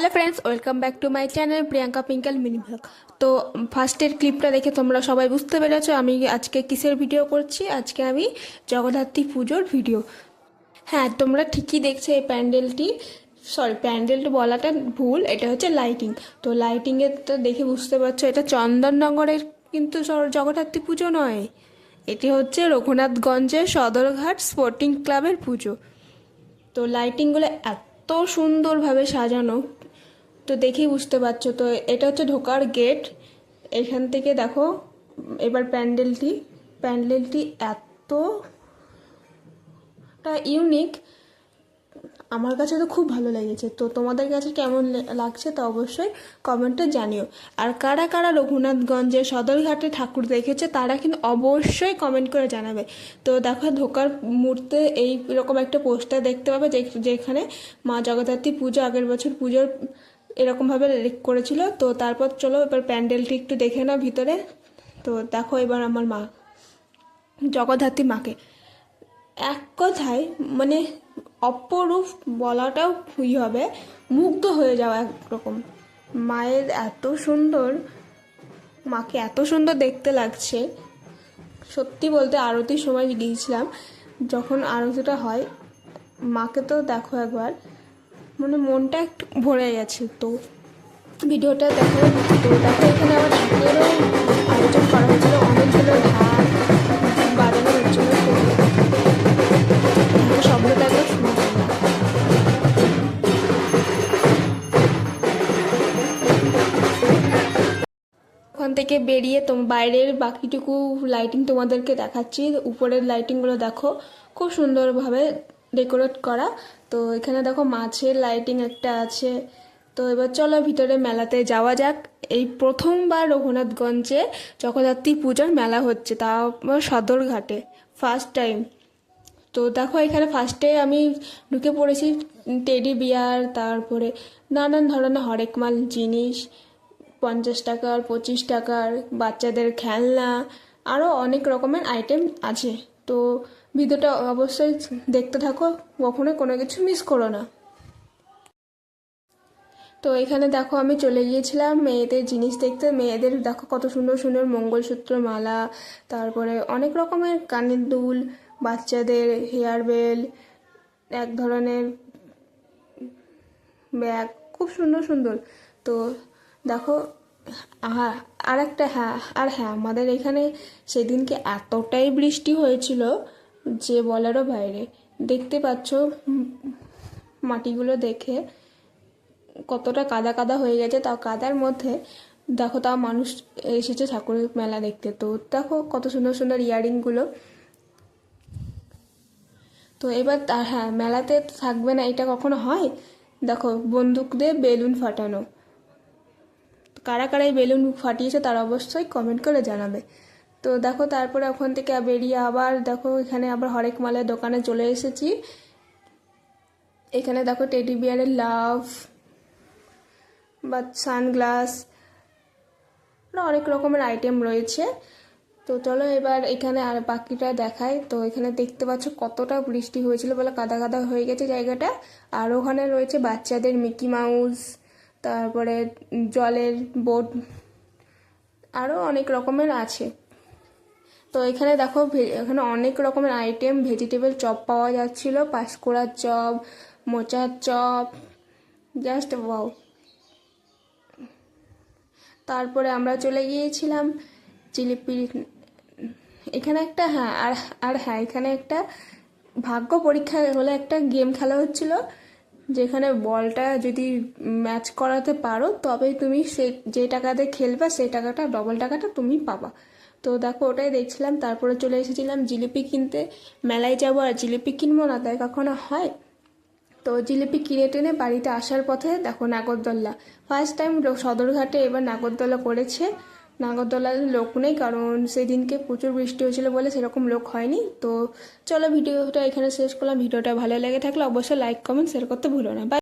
Hi friends welcome back to my channel Priyanka Pinkal mini blog. तो फार्स्टेर क्लिपटा देखे তোমরা সবাই বুঝতে পেরেছো আমি আজকে কিসের ভিডিও করছি। আজকে আমি জগদ্ধাত্রী পুজোর ভিডিও। হ্যাঁ, তোমরা ঠিকই দেখছো এই প্যান্ডেলটি, সরি প্যান্ডেলটা বলাটা ভুল, এটা হচ্ছে লাইটিং। তো লাইটিংয়ের তো দেখে বুঝতে পারছো এটা চন্দননগরের কিন্তু জগদ্ধাত্রী পুজো নয়, এটি হচ্ছে রঘুনাথগঞ্জের সদরঘাট স্পোর্টিং ক্লাবের পুজো। তো লাইটিংগুলো এত সুন্দরভাবে সাজানো, তো দেখেই বুঝতে পারছো। তো এটা হচ্ছে ঢোকার গেট, এখান থেকে দেখো এবার প্যান্ডেলটি এতটা ইউনিক, আমার কাছে তো খুব ভালো লেগেছে। তো তোমাদের কাছে কেমন লাগছে তা অবশ্যই কমেন্টে জানিও। আর কারা কারা রঘুনাথগঞ্জের সদরঘাটে ঠাকুর দেখেছে তারা কিন্তু অবশ্যই কমেন্ট করে জানাবে। তো দেখো ঢোকার মুহূর্তে এইরকম একটা পোস্টার দেখতে পাবে যেখানে মা জগদ্ধাত্রী পুজো আগের বছর পুজোর এরকমভাবে করেছিল। তো তারপর চলো এবার প্যান্ডেলটি একটু দেখে নাও ভিতরে। তো দেখো এবার আমার মা জগদ্ধাত্রী মাকে এক কথায় মানে অপরূপ বলাটাও ভুল হবে, মুগ্ধ হয়ে যাওয়া একরকম। মায়ের এত সুন্দর, মাকে এত সুন্দর দেখতে লাগছে। সত্যি বলতে আরতির সময় গিয়েছিলাম, যখন আরতিটা হয় মাকে তো দেখো একবার, মানে মনটা একটু ভরে গেছে। তো ভিডিওটা দেখো। তো দেখো এখানে আবার ঢাকেরও আয়োজন করা হয়েছিল, অনেকগুলো ঢাক বাজানো হচ্ছিল। তো শব্দটা একবার শোনা যায় না। ওখান থেকে বেরিয়ে বাইরের বাকিটুকু লাইটিং তোমাদেরকে দেখাচ্ছি। উপরের লাইটিংগুলো দেখো খুব সুন্দরভাবে ডেকোরেট করা। তো এখানে দেখো মাছের লাইটিং একটা আছে। তো এবার চলো ভিতরে মেলাতে যাওয়া যাক। এই প্রথমবার রঘুনাথগঞ্জে জগদ্ধাত্রী পুজোর মেলা হচ্ছে, তাও সদরঘাটে ফার্স্ট টাইম। তো দেখো এখানে ফার্স্টে আমি ঢুকে পড়েছি টেডি বিয়ার, তারপরে নানান ধরনের হরেক মাল জিনিস, 50 টাকার 25 টাকার বাচ্চাদের খেলনা, আরও অনেক রকমের আইটেম আছে। তো ভিডিওটা অবশ্যই দেখতে থাকো, কখনো কোনো কিছু মিস করো না। তো এখানে দেখো আমি চলে গিয়েছিলাম মেয়েদের জিনিস দেখতে। মেয়েদের দেখো কত সুন্দর সুন্দর মঙ্গলসূত্র মালা, তারপরে অনেক রকমের কানের দুল, বাচ্চাদের হেয়ার বেল, এক ধরনের ব্যাগ, খুব সুন্দর সুন্দর। তো দেখো হ্যাঁ আমাদের এখানে সেদিনকে এতটাই বৃষ্টি হয়েছিল যে বলারও বাইরে। দেখতে পাচ্ছ মাটিগুলো দেখে কতটা কাদা কাদা হয়ে গেছে, তাও কাদার মধ্যে দেখো তাও মানুষ এসেছে ঠাকুরের মেলা দেখতে। তো দেখো কত সুন্দর সুন্দর ইয়াররিংগুলো। তো এবার হ্যাঁ, মেলাতে থাকবে না এটা কখনো হয়? দেখো বন্দুক দিয়ে বেলুন ফাটানো, কারা কারা এই বেলুন ফাটিয়েছে তারা অবশ্যই কমেন্ট করে জানাবে। তো দেখো তারপরে ওখান থেকে বেরিয়ে আবার দেখো এখানে আবার হরেক মালের দোকানে চলে এসেছি। এখানে দেখো টেডি বিয়ারের লাভ বা সানগ্লাস, অনেক রকমের আইটেম রয়েছে। তো চলো এবার এখানে আর বাকিটা দেখাই। তো এখানে দেখতে পাচ্ছ কতটা বৃষ্টি হয়েছিল বলে কাদা কাদা হয়ে গেছে জায়গাটা। আর ওখানে রয়েছে বাচ্চাদের মিকি মাউস, তারপরে জলের বোট, আরও অনেক রকমের আছে। তো এখানে দেখো এখানে অনেক রকমের আইটেম, ভেজিটেবল চপ পাওয়া যাচ্ছিল, পাঁশকুড়ার চপ, মোচার চপ, জাস্ট ওয়াও। তারপরে আমরা চলে গিয়েছিলাম জিলিপি। এখানে একটা এখানে একটা ভাগ্য পরীক্ষা হলে একটা গেম খেলা হচ্ছিল, যেখানে বলটা যদি ম্যাচ করাতে পারো তবেই তুমি যে টাকাতে খেলবে সেই টাকাটা ডবল টাকাটা তুমি পাবা। তো দেখো ওটাই দেখছিলাম। তারপরে চলে এসেছিলাম জিলিপি কিনতে। মেলায় যাবো আর জিলিপি কিনবো না তাই কখনো হয়? তো জিলিপি কিনে টেনে বাড়িতে আসার পথে দেখো নাগরদোল্লা, ফার্স্ট টাইম সদরঘাটে এবার নাগরদোল্লা করেছে। নাগরদোল্লার লোক নেই, কারণ সেদিনকে প্রচুর বৃষ্টি হয়েছিল বলে সেরকম লোক হয়নি। তো চলো ভিডিওটা এখানে শেষ করলাম। ভিডিওটা ভালো লেগে থাকলে অবশ্যই লাইক কমেন্ট শেয়ার করতে ভুলো না। বাই।